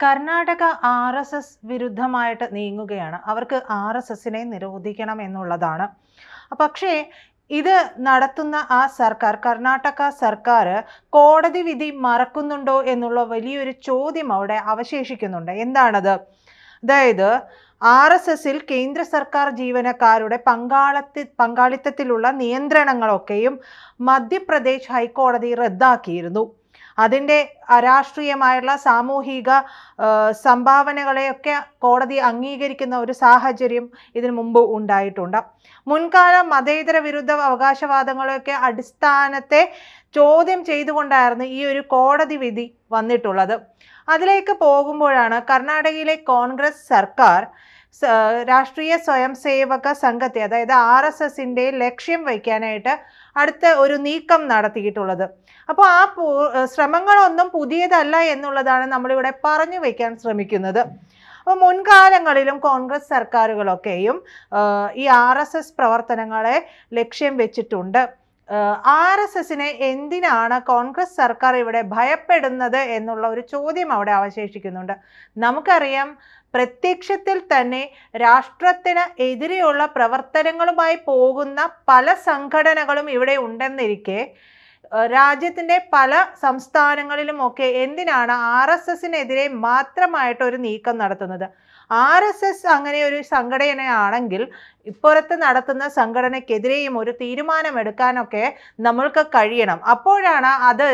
Karnataka RSS വിരുദ്ധമായിട്ട് നീങ്ങുകയാണ്. അവർക്ക് RSSനെ നിരോധിക്കണം എന്നുള്ളതാണ്. പക്ഷേ ഇത് നടത്തുന്ന ആ സർക്കാർ, കർണാടക സർക്കാർ കോടതി വിധി മറക്കുന്നുണ്ടോ എന്നുള്ള വലിയൊരു ചോദ്യം അവിടെ അവശേഷിക്കുന്നുണ്ട്. എന്താണത്? അതായത് RSSൽ കേന്ദ്ര സർക്കാർ ജീവനക്കാരുടെ പങ്കാളിത്തത്തിലുള്ള നിയന്ത്രണങ്ങളൊക്കെയും മധ്യപ്രദേശ് ഹൈക്കോടതി റദ്ദാക്കിയിരുന്നു. അതിൻ്റെ അരാഷ്ട്രീയമായുള്ള സാമൂഹിക സംഭാവനകളെയൊക്കെ കോടതി അംഗീകരിക്കുന്ന ഒരു സാഹചര്യം ഇതിനു മുമ്പ് ഉണ്ടായിട്ടുണ്ട്. മുൻകാല മതേതര വിരുദ്ധ അവകാശവാദങ്ങളെയൊക്കെ അടിസ്ഥാനത്തെ ചോദ്യം ചെയ്തുകൊണ്ടായിരുന്നു ഈ ഒരു കോടതി വിധി വന്നിട്ടുള്ളത്. അതിലേക്ക് പോകുമ്പോഴാണ് കർണാടകയിലെ കോൺഗ്രസ് സർക്കാർ രാഷ്ട്രീയ സ്വയം സേവക സംഘത്തെ, അതായത് RSSന്റെ ലക്ഷ്യം വയ്ക്കാനായിട്ട് അടുത്ത ഒരു നീക്കം നടത്തിയിട്ടുള്ളത്. അപ്പോൾ ആ ശ്രമങ്ങളൊന്നും പുതിയതല്ല എന്നുള്ളതാണ് നമ്മളിവിടെ പറഞ്ഞു വയ്ക്കാൻ ശ്രമിക്കുന്നത്. അപ്പോൾ മുൻകാലങ്ങളിലും കോൺഗ്രസ് സർക്കാരുകളൊക്കെയും ഈ RSS പ്രവർത്തനങ്ങളെ ലക്ഷ്യം വെച്ചിട്ടുണ്ട്. RSSനെ എന്തിനാണ് കോൺഗ്രസ് സർക്കാർ ഇവിടെ ഭയപ്പെടുന്നത് എന്നുള്ള ഒരു ചോദ്യം അവിടെ അവശേഷിക്കുന്നുണ്ട്. നമുക്കറിയാം, പ്രത്യക്ഷത്തിൽ തന്നെ രാഷ്ട്രത്തിന് എതിരെയുള്ള പ്രവർത്തനങ്ങളുമായി പോകുന്ന പല സംഘടനകളും ഇവിടെ ഉണ്ടെന്നിരിക്കെ രാജ്യത്തിൻ്റെ പല സംസ്ഥാനങ്ങളിലുമൊക്കെ എന്തിനാണ് RSSനെതിരെ മാത്രമായിട്ട് ഒരു നീക്കം നടത്തുന്നത്? RSS അങ്ങനെ ഒരു സംഘടനയാണെങ്കിൽ ഇപ്പുറത്ത് നടത്തുന്ന സംഘടനയ്ക്കെതിരെയും ഒരു തീരുമാനമെടുക്കാനൊക്കെ നമ്മൾക്ക് കഴിയണം. അപ്പോഴാണ് അത്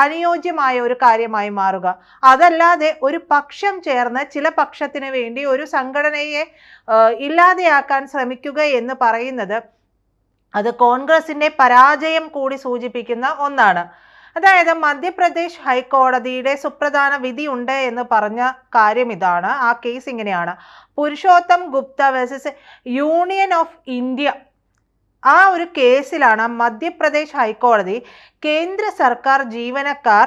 അനുയോജ്യമായ ഒരു കാര്യമായി മാറുക. അതല്ലാതെ ഒരു പക്ഷം ചേർന്ന് ചില പക്ഷത്തിന് വേണ്ടി ഒരു സംഘടനയെ ഇല്ലാതെയാക്കാൻ ശ്രമിക്കുക എന്ന് പറയുന്നത് അത് കോൺഗ്രസിന്റെ പരാജയം കൂടി സൂചിപ്പിക്കുന്ന ഒന്നാണ്. അതായത് മധ്യപ്രദേശ് ഹൈക്കോടതിയുടെ സുപ്രധാന വിധി ഉണ്ട് എന്ന് പറഞ്ഞ കാര്യം ഇതാണ്. ആ കേസ് ഇങ്ങനെയാണ്: Purushottam Gupta versus union of India. ആ ഒരു കേസിലാണ് മധ്യപ്രദേശ് ഹൈക്കോടതി കേന്ദ്ര സർക്കാർ ജീവനക്കാർ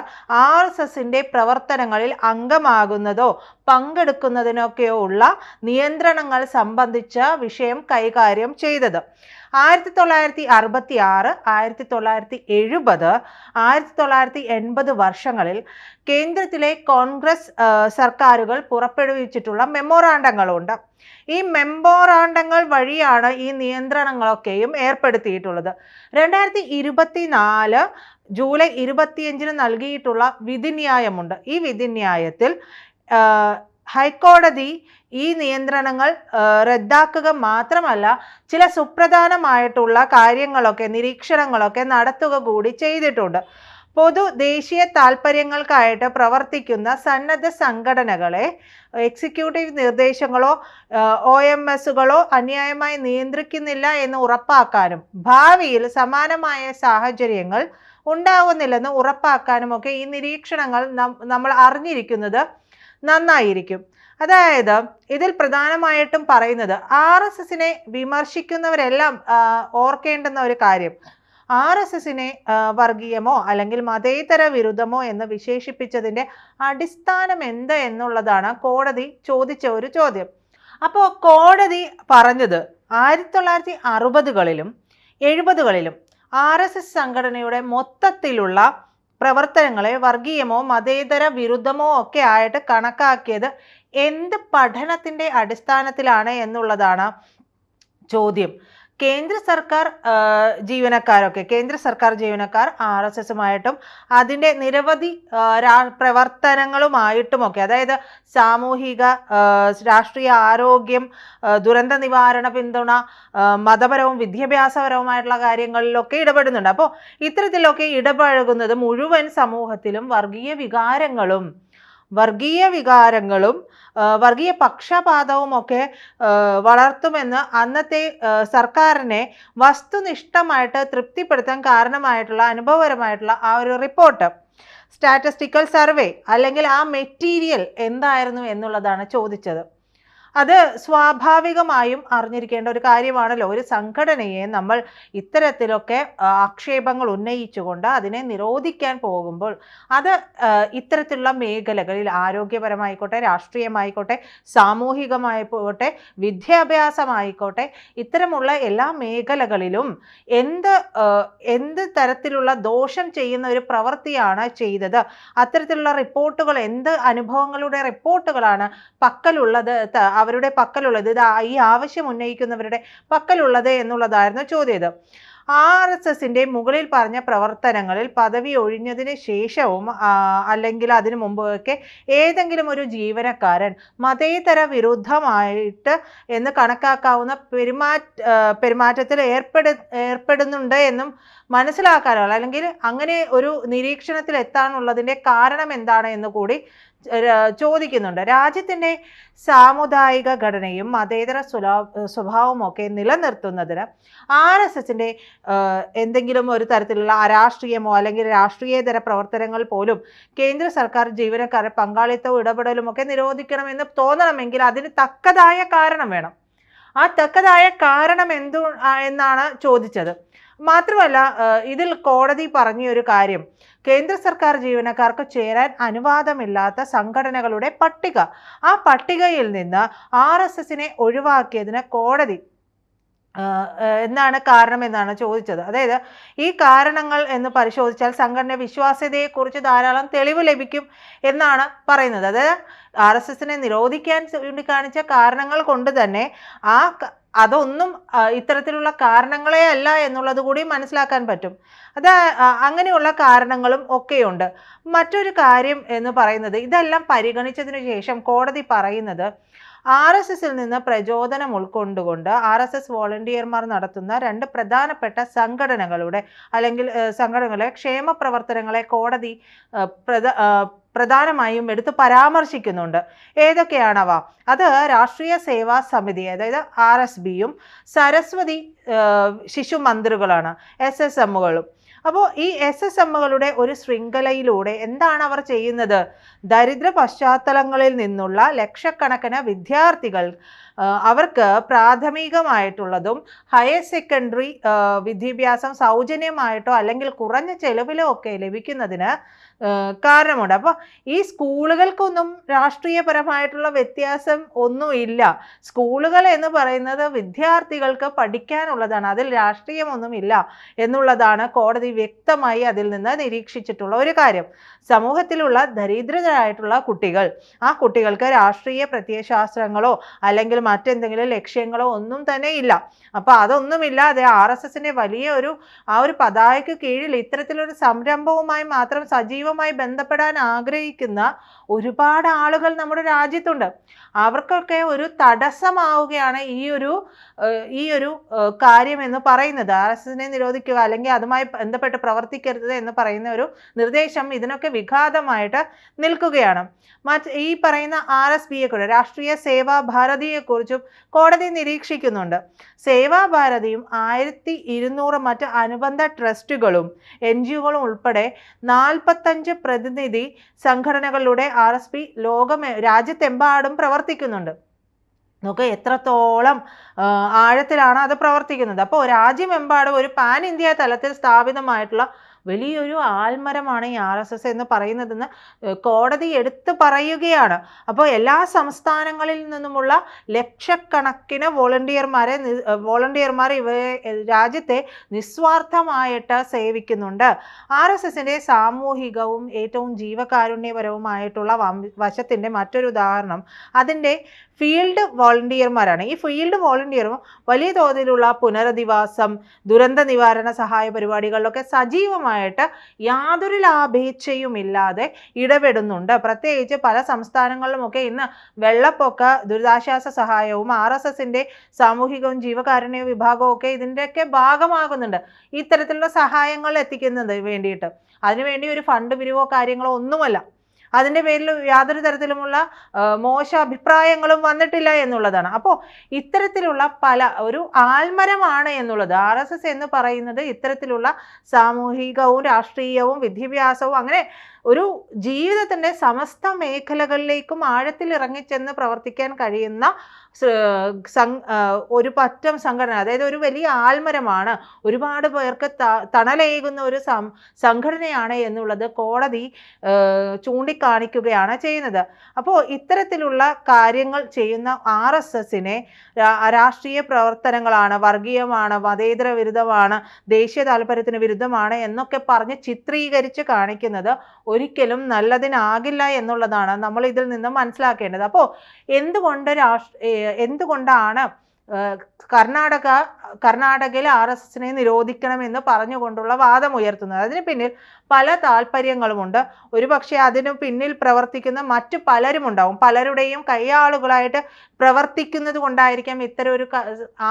RSSന്റെ പ്രവർത്തനങ്ങളിൽ അംഗമാകുന്നതോ പങ്കെടുക്കുന്നതിനൊക്കെയോ ഉള്ള നിയന്ത്രണങ്ങൾ സംബന്ധിച്ച വിഷയം കൈകാര്യം ചെയ്തത്. 1966, 1970, 1980 വർഷങ്ങളിൽ കേന്ദ്രത്തിലെ കോൺഗ്രസ് സർക്കാരുകൾ പുറപ്പെടുവിച്ചിട്ടുള്ള മെമ്മോറാണ്ടങ്ങളുണ്ട്. ഈ മെമ്മോറാണ്ടങ്ങൾ വഴിയാണ് ഈ നിയന്ത്രണങ്ങളൊക്കെയും ഏർപ്പെടുത്തിയിട്ടുള്ളത്. 2024 ജൂലൈ 25 നൽകിയിട്ടുള്ള വിധിന്യായമുണ്ട്. ഈ വിധിന്യായത്തിൽ ഹൈക്കോടതി ഈ നിയന്ത്രണങ്ങൾ റദ്ദാക്കുക മാത്രമല്ല, ചില സുപ്രധാനമായിട്ടുള്ള കാര്യങ്ങളൊക്കെ, നിരീക്ഷണങ്ങളൊക്കെ നടത്തുക കൂടി ചെയ്തിട്ടുണ്ട്. പൊതു ദേശീയ താൽപ്പര്യങ്ങൾക്കായിട്ട് പ്രവർത്തിക്കുന്ന സന്നദ്ധ സംഘടനകളെ എക്സിക്യൂട്ടീവ് നിർദ്ദേശങ്ങളോ OMSകളോ അന്യായമായി നിയന്ത്രിക്കുന്നില്ല എന്ന് ഉറപ്പാക്കാനും ഭാവിയിൽ സമാനമായ സാഹചര്യങ്ങൾ ഉണ്ടാവുന്നില്ലെന്ന് ഉറപ്പാക്കാനുമൊക്കെ ഈ നിരീക്ഷണങ്ങൾ നമ്മൾ അറിഞ്ഞിരിക്കുന്നത് നന്നായിരിക്കും. അതായത് ഇതിൽ പ്രധാനമായിട്ടും പറയുന്നത് RSSനെ വിമർശിക്കുന്നവരെല്ലാം ഓർക്കേണ്ടുന്ന ഒരു കാര്യം, RSSനെ വർഗീയമോ അല്ലെങ്കിൽ മതേതര വിരുദ്ധമോ എന്ന് വിശേഷിപ്പിച്ചതിൻ്റെ അടിസ്ഥാനം എന്ത് എന്നുള്ളതാണ് കോടതി ചോദിച്ച ഒരു ചോദ്യം. അപ്പോൾ കോടതി പറഞ്ഞത് 1960കളിലും 70കളിലും RSS സംഘടനയുടെ മൊത്തത്തിലുള്ള പ്രവർത്തനങ്ങളെ വർഗീയമോ മതേതര വിരുദ്ധമോ ഒക്കെ ആയിട്ട് കണക്കാക്കിയത് എന്ത് പഠനത്തിൻ്റെ അടിസ്ഥാനത്തിലാണ് എന്നുള്ളതാണ് ചോദ്യം. കേന്ദ്ര സർക്കാർ ജീവനക്കാർ RSSുമായിട്ടും അതിൻ്റെ നിരവധി പ്രവർത്തനങ്ങളുമായിട്ടുമൊക്കെ, അതായത് സാമൂഹിക രാഷ്ട്രീയ ആരോഗ്യം, ദുരന്ത നിവാരണ പിന്തുണ, മതപരവും വിദ്യാഭ്യാസപരവുമായിട്ടുള്ള കാര്യങ്ങളിലൊക്കെ ഇടപെടുന്നുണ്ട്. അപ്പോൾ ഇത്തരത്തിലൊക്കെ ഇടപഴകുന്നത് മുഴുവൻ സമൂഹത്തിലും വർഗീയ വികാരങ്ങളും വർഗീയ പക്ഷപാതവും ഒക്കെ വളർത്തുമെന്ന് അന്നത്തെ സർക്കാരിനെ വസ്തുനിഷ്ഠമായിട്ട് തൃപ്തിപ്പെടുത്താൻ കാരണമായിട്ടുള്ള അനുഭവപരമായിട്ടുള്ള ആ ഒരു റിപ്പോർട്ട്, സ്റ്റാറ്റിസ്റ്റിക്കൽ സർവേ അല്ലെങ്കിൽ ആ മെറ്റീരിയൽ എന്തായിരുന്നു എന്നുള്ളതാണ് ചോദിച്ചത്. അത് സ്വാഭാവികമായും അറിഞ്ഞിരിക്കേണ്ട ഒരു കാര്യമാണല്ലോ. ഒരു സംഘടനയെ നമ്മൾ ഇത്തരത്തിലൊക്കെ ആക്ഷേപങ്ങൾ ഉന്നയിച്ചുകൊണ്ട് അതിനെ നിരോധിക്കാൻ പോകുമ്പോൾ അത് ഇത്തരത്തിലുള്ള മേഖലകളിൽ ആരോഗ്യപരമായിക്കോട്ടെ, രാഷ്ട്രീയമായിക്കോട്ടെ, സാമൂഹികമായിക്കോട്ടെ, വിദ്യാഭ്യാസമായിക്കോട്ടെ, ഇത്തരമുള്ള എല്ലാ മേഖലകളിലും എന്ത് തരത്തിലുള്ള ദോഷം ചെയ്യുന്ന ഒരു പ്രവൃത്തിയാണ് ചെയ്തത്, അത്തരത്തിലുള്ള റിപ്പോർട്ടുകൾ, എന്ത് അനുഭവങ്ങളുടെ റിപ്പോർട്ടുകളാണ് അവരുടെ പക്കലുള്ളത്, ഈ ആവശ്യം ഉന്നയിക്കുന്നവരുടെ പക്കലുള്ളത് എന്നുള്ളതായിരുന്നു ചോദ്യം. RSSന്റെ മുകളിൽ പറഞ്ഞ പ്രവർത്തനങ്ങളിൽ പദവി ഒഴിഞ്ഞതിന് ശേഷവും അല്ലെങ്കിൽ അതിനു മുമ്പൊക്കെ ഏതെങ്കിലും ഒരു ജീവനക്കാരൻ മതേതര വിരുദ്ധമായിട്ട് എന്ന് കണക്കാക്കാവുന്ന പെരുമാറ്റത്തിൽ ഏർപ്പെടുന്നുണ്ട് എന്നും മനസ്സിലാക്കാനുള്ള, അല്ലെങ്കിൽ അങ്ങനെ ഒരു നിരീക്ഷണത്തിൽ എത്താനുള്ളതിൻ്റെ കാരണം എന്താണ് എന്ന് കൂടി ചോദിക്കുന്നുണ്ട്. രാജ്യത്തിൻ്റെ സാമുദായിക ഘടനയും മതേതര സ്വഭാവവും ഒക്കെ നിലനിർത്തുന്നതിന് RSSന്റെ എന്തെങ്കിലും ഒരു തരത്തിലുള്ള അരാഷ്ട്രീയമോ അല്ലെങ്കിൽ രാഷ്ട്രീയേതര പ്രവർത്തനങ്ങൾ പോലും കേന്ദ്ര സർക്കാർ ജീവനക്കാരുടെ പങ്കാളിത്തവും ഇടപെടലും ഒക്കെ നിരോധിക്കണമെന്ന് തോന്നണമെങ്കിൽ അതിന് തക്കതായ കാരണം വേണം. ആ തക്കതായ കാരണം എന്നാണ് ചോദിച്ചത്. മാത്രമല്ല, ഇതിൽ കോടതി പറഞ്ഞ ഒരു കാര്യം, കേന്ദ്ര സർക്കാർ ജീവനക്കാർക്ക് ചേരാൻ അനുവാദമില്ലാത്ത സംഘടനകളുടെ പട്ടിക, ആ പട്ടികയിൽ നിന്ന് RSSനെ ഒഴിവാക്കിയതിന് കോടതി എന്താണ് കാരണം എന്നാണ് ചോദിച്ചത്. അതായത് ഈ കാരണങ്ങൾ എന്ന് പരിശോധിച്ചാൽ സംഘടന വിശ്വാസ്യതയെക്കുറിച്ച് ധാരാളം തെളിവ് ലഭിക്കും എന്നാണ് പറയുന്നത്. അതായത് RSSനെ നിരോധിക്കാൻ ചൂണ്ടിക്കാണിച്ച കാരണങ്ങൾ കൊണ്ട് തന്നെ അതൊന്നും ഇത്തരത്തിലുള്ള കാരണങ്ങളെ അല്ല എന്നുള്ളത് കൂടി മനസ്സിലാക്കാൻ പറ്റും. അങ്ങനെയുള്ള കാരണങ്ങളും ഒക്കെയുണ്ട്. മറ്റൊരു കാര്യം എന്ന് പറയുന്നത്, ഇതെല്ലാം പരിഗണിച്ചതിനു ശേഷം കോടതി പറയുന്നത്, RSSൽ നിന്ന് പ്രചോദനം ഉൾക്കൊണ്ടുകൊണ്ട് RSS വോളണ്ടിയർമാർ നടത്തുന്ന 2 പ്രധാനപ്പെട്ട സംഘടനകളുടെ ക്ഷേമ പ്രവർത്തനങ്ങളെ കോടതി പ്രധാനമായും എടുത്ത് പരാമർശിക്കുന്നുണ്ട്. ഏതൊക്കെയാണവ? അത് രാഷ്ട്രീയ സേവാ സമിതി, അതായത് RSBയും സരസ്വതി ശിശു മന്ദിറുകളാണ്, SSMകളും. അപ്പോൾ ഈ SSMകളുടെ ഒരു ശൃംഖലയിലൂടെ എന്താണ് അവർ ചെയ്യുന്നത്? ദരിദ്ര പശ്ചാത്തലങ്ങളിൽ നിന്നുള്ള ലക്ഷക്കണക്കിന് വിദ്യാർത്ഥികൾ അവർക്ക് പ്രാഥമികമായിട്ടുള്ളതും ഹയർ സെക്കൻഡറി വിദ്യാഭ്യാസം സൗജന്യമായിട്ടോ അല്ലെങ്കിൽ കുറഞ്ഞ ചെലവിലോ ഒക്കെ ലഭിക്കുന്നതിന് കാരണമുണ്ട്. അപ്പോൾ ഈ സ്കൂളുകൾക്കൊന്നും രാഷ്ട്രീയപരമായിട്ടുള്ള വ്യത്യാസം ഒന്നുമില്ല. സ്കൂളുകൾ എന്ന് പറയുന്നത് വിദ്യാർത്ഥികൾക്ക് പഠിക്കാനുള്ളതാണ്, അതിൽ രാഷ്ട്രീയമൊന്നുമില്ല എന്നുള്ളതാണ് കോടതി വ്യക്തമായി അതിൽ നിന്ന് നിരീക്ഷിച്ചിട്ടുള്ള ഒരു കാര്യം. സമൂഹത്തിലുള്ള ദരിദ്രരായിട്ടുള്ള കുട്ടികൾ, ആ കുട്ടികൾക്ക് രാഷ്ട്രീയ പ്രത്യയശാസ്ത്രങ്ങളോ അല്ലെങ്കിൽ മറ്റെന്തെങ്കിലും ലക്ഷ്യങ്ങളോ ഒന്നും തന്നെ ഇല്ല. അപ്പോൾ അതൊന്നുമില്ലാതെ RSSന്റെ വലിയ ഒരു പതാകയ്ക്ക് കീഴിൽ ഇത്തരത്തിലൊരു സംരംഭവുമായി മാത്രം സജീവമായി ബന്ധപ്പെടാൻ ആഗ്രഹിക്കുന്ന ഒരുപാട് ആളുകൾ നമ്മുടെ രാജ്യത്തുണ്ട്. അവർക്കൊക്കെ ഒരു തടസ്സമാവുകയാണ് ഈ ഒരു കാര്യം എന്ന് പറയുന്നത്. RSSനെ നിരോധിക്കുക അല്ലെങ്കിൽ അതുമായി ബന്ധപ്പെട്ട് പ്രവർത്തിക്കരുത് എന്ന് പറയുന്ന ഒരു നിർദ്ദേശം ഇതിനൊക്കെ വിഘാതമായിട്ട് നിൽക്കുകയാണ്. ഈ പറയുന്ന RSBയെ കുറിച്ച്, രാഷ്ട്രീയ സേവാ ഭാരതിയെക്കുറിച്ചും കോടതി നിരീക്ഷിക്കുന്നുണ്ട്. സേവാഭാരതിയും 1200 മറ്റ് അനുബന്ധ ട്രസ്റ്റുകളും NGOകളും ഉൾപ്പെടെ 45 പ്രതിനിധി സംഘടനകളിലൂടെ RSB രാജ്യത്തെമ്പാടും പ്രവർത്തിക്കുന്നുണ്ട്. നോക്കുക എത്രത്തോളം ആഴത്തിലാണ് അത് പ്രവർത്തിക്കുന്നത്. അപ്പോൾ രാജ്യമെമ്പാടും ഒരു പാൻ ഇന്ത്യ തലത്തിൽ സ്ഥാപിതമായിട്ടുള്ള വലിയൊരു ആൽമരമാണ് ഈ RSS എന്ന് പറയുന്നതെന്ന് കോടതി എടുത്തു പറയുകയാണ്. അപ്പോൾ എല്ലാ സംസ്ഥാനങ്ങളിൽ നിന്നുമുള്ള ലക്ഷക്കണക്കിന് വോളണ്ടിയർമാർ രാജ്യത്തെ നിസ്വാർത്ഥമായിട്ട് സേവിക്കുന്നുണ്ട്. RSSന്റെ സാമൂഹികവും ഏറ്റവും ജീവകാരുണ്യപരവുമായിട്ടുള്ള വശത്തിൻ്റെ മറ്റൊരു ഉദാഹരണം അതിൻ്റെ ഫീൽഡ് വോളണ്ടിയർമാരാണ്. ഈ ഫീൽഡ് വോളണ്ടിയറും വലിയ തോതിലുള്ള പുനരധിവാസം, ദുരന്ത നിവാരണ സഹായ പരിപാടികളിലൊക്കെ സജീവമായിട്ട് യാതൊരു ലാഭേച്ഛയുമില്ലാതെ ഇടപെടുന്നുണ്ട്. പ്രത്യേകിച്ച് പല സംസ്ഥാനങ്ങളിലുമൊക്കെ ഇന്ന് വെള്ളപ്പൊക്ക ദുരിതാശ്വാസ സഹായവും RSSന്റെ സാമൂഹികവും ജീവകാരുണ്യ വിഭാഗവും ഒക്കെ ഇതിൻ്റെയൊക്കെ ഭാഗമാകുന്നുണ്ട്. ഇത്തരത്തിലുള്ള സഹായങ്ങൾ എത്തിക്കുന്നതിന് വേണ്ടിയിട്ട് അതിനുവേണ്ടി ഒരു ഫണ്ട് പിരിവോ കാര്യങ്ങളോ ഒന്നുമല്ല. അതിൻ്റെ പേരിൽ യാതൊരു തരത്തിലുമുള്ള മോശ അഭിപ്രായങ്ങളും വന്നിട്ടില്ല എന്നുള്ളതാണ്. അപ്പോൾ ഇത്തരത്തിലുള്ള ഒരു ആൽമരമാണ് എന്നുള്ളത് RSS എന്ന് പറയുന്നത് ഇത്തരത്തിലുള്ള സാമൂഹികവും രാഷ്ട്രീയവും വിദ്യാഭ്യാസവും അങ്ങനെ ഒരു ജീവിതത്തിൻ്റെ സമസ്ത മേഖലകളിലേക്കും ആഴത്തിൽ ഇറങ്ങിച്ചെന്ന് പ്രവർത്തിക്കാൻ കഴിയുന്ന ഒരു പറ്റം സംഘടന, അതായത് ഒരു വലിയ ആൽമരമാണ്, ഒരുപാട് പേർക്ക് തണലേകുന്ന ഒരു സംഘടനയാണ് എന്നുള്ളത് കോടതി ചൂണ്ടിക്കാണിക്കുകയാണ് ചെയ്യുന്നത്. അപ്പോൾ ഇത്തരത്തിലുള്ള കാര്യങ്ങൾ ചെയ്യുന്ന RSSനെ രാഷ്ട്രീയ പ്രവർത്തനങ്ങളാണ്, വർഗീയമാണ്, മതേതര വിരുദ്ധമാണ്, ദേശീയ താല്പര്യത്തിന് വിരുദ്ധമാണ് എന്നൊക്കെ പറഞ്ഞ് ചിത്രീകരിച്ച് കാണിക്കുന്നത് ഒരിക്കലും നല്ലതിനാകില്ല എന്നുള്ളതാണ് നമ്മൾ ഇതിൽ നിന്ന് മനസ്സിലാക്കേണ്ടത്. അപ്പോൾ എന്തുകൊണ്ടാണ് കർണാടകയിൽ RSSനെ നിരോധിക്കണമെന്ന് പറഞ്ഞുകൊണ്ടുള്ള വാദം ഉയർത്തുന്നത്? അതിന് പിന്നിൽ പല താല്പര്യങ്ങളുമുണ്ട്. ഒരുപക്ഷെ അതിനു പിന്നിൽ പ്രവർത്തിക്കുന്ന മറ്റു പലരും ഉണ്ടാവും. പലരുടെയും കൈയാളുകളായിട്ട് പ്രവർത്തിക്കുന്നത് കൊണ്ടായിരിക്കാം ഇത്തരം ഒരു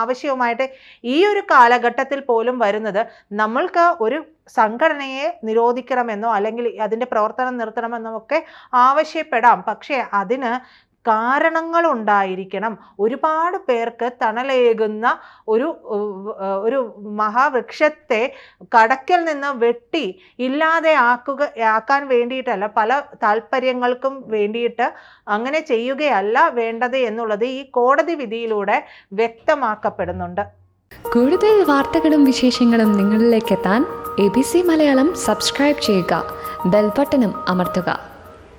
ആവശ്യവുമായിട്ട് ഈ ഒരു കാലഘട്ടത്തിൽ പോലും വരുന്നത്. നമ്മൾക്ക് ഒരു സംഘടനയെ നിരോധിക്കണമെന്നോ അല്ലെങ്കിൽ അതിൻ്റെ പ്രവർത്തനം നിർത്തണമെന്നോ ഒക്കെ ആവശ്യപ്പെടാം. പക്ഷേ അതിന് കാരണങ്ങളുണ്ടായിരിക്കണം. ഒരുപാട് പേർക്ക് തണലേകുന്ന ഒരു മഹാവൃക്ഷത്തെ കടക്കിൽ നിന്ന് വെട്ടി ആക്കാൻ വേണ്ടിയിട്ടല്ല, പല താല്പര്യങ്ങൾക്കും വേണ്ടിയിട്ട് അങ്ങനെ ചെയ്യുകയല്ല വേണ്ടത് എന്നുള്ളത് ഈ കോടതി വിധിയിലൂടെ വ്യക്തമാക്കപ്പെടുന്നുണ്ട്. കൂടുതൽ വാർത്തകളും വിശേഷങ്ങളും നിങ്ങളിലേക്ക് എത്താൻ ABC മലയാളം സബ്സ്ക്രൈബ് ചെയ്യുക, ബെൽ ബട്ടണും അമർത്തുക.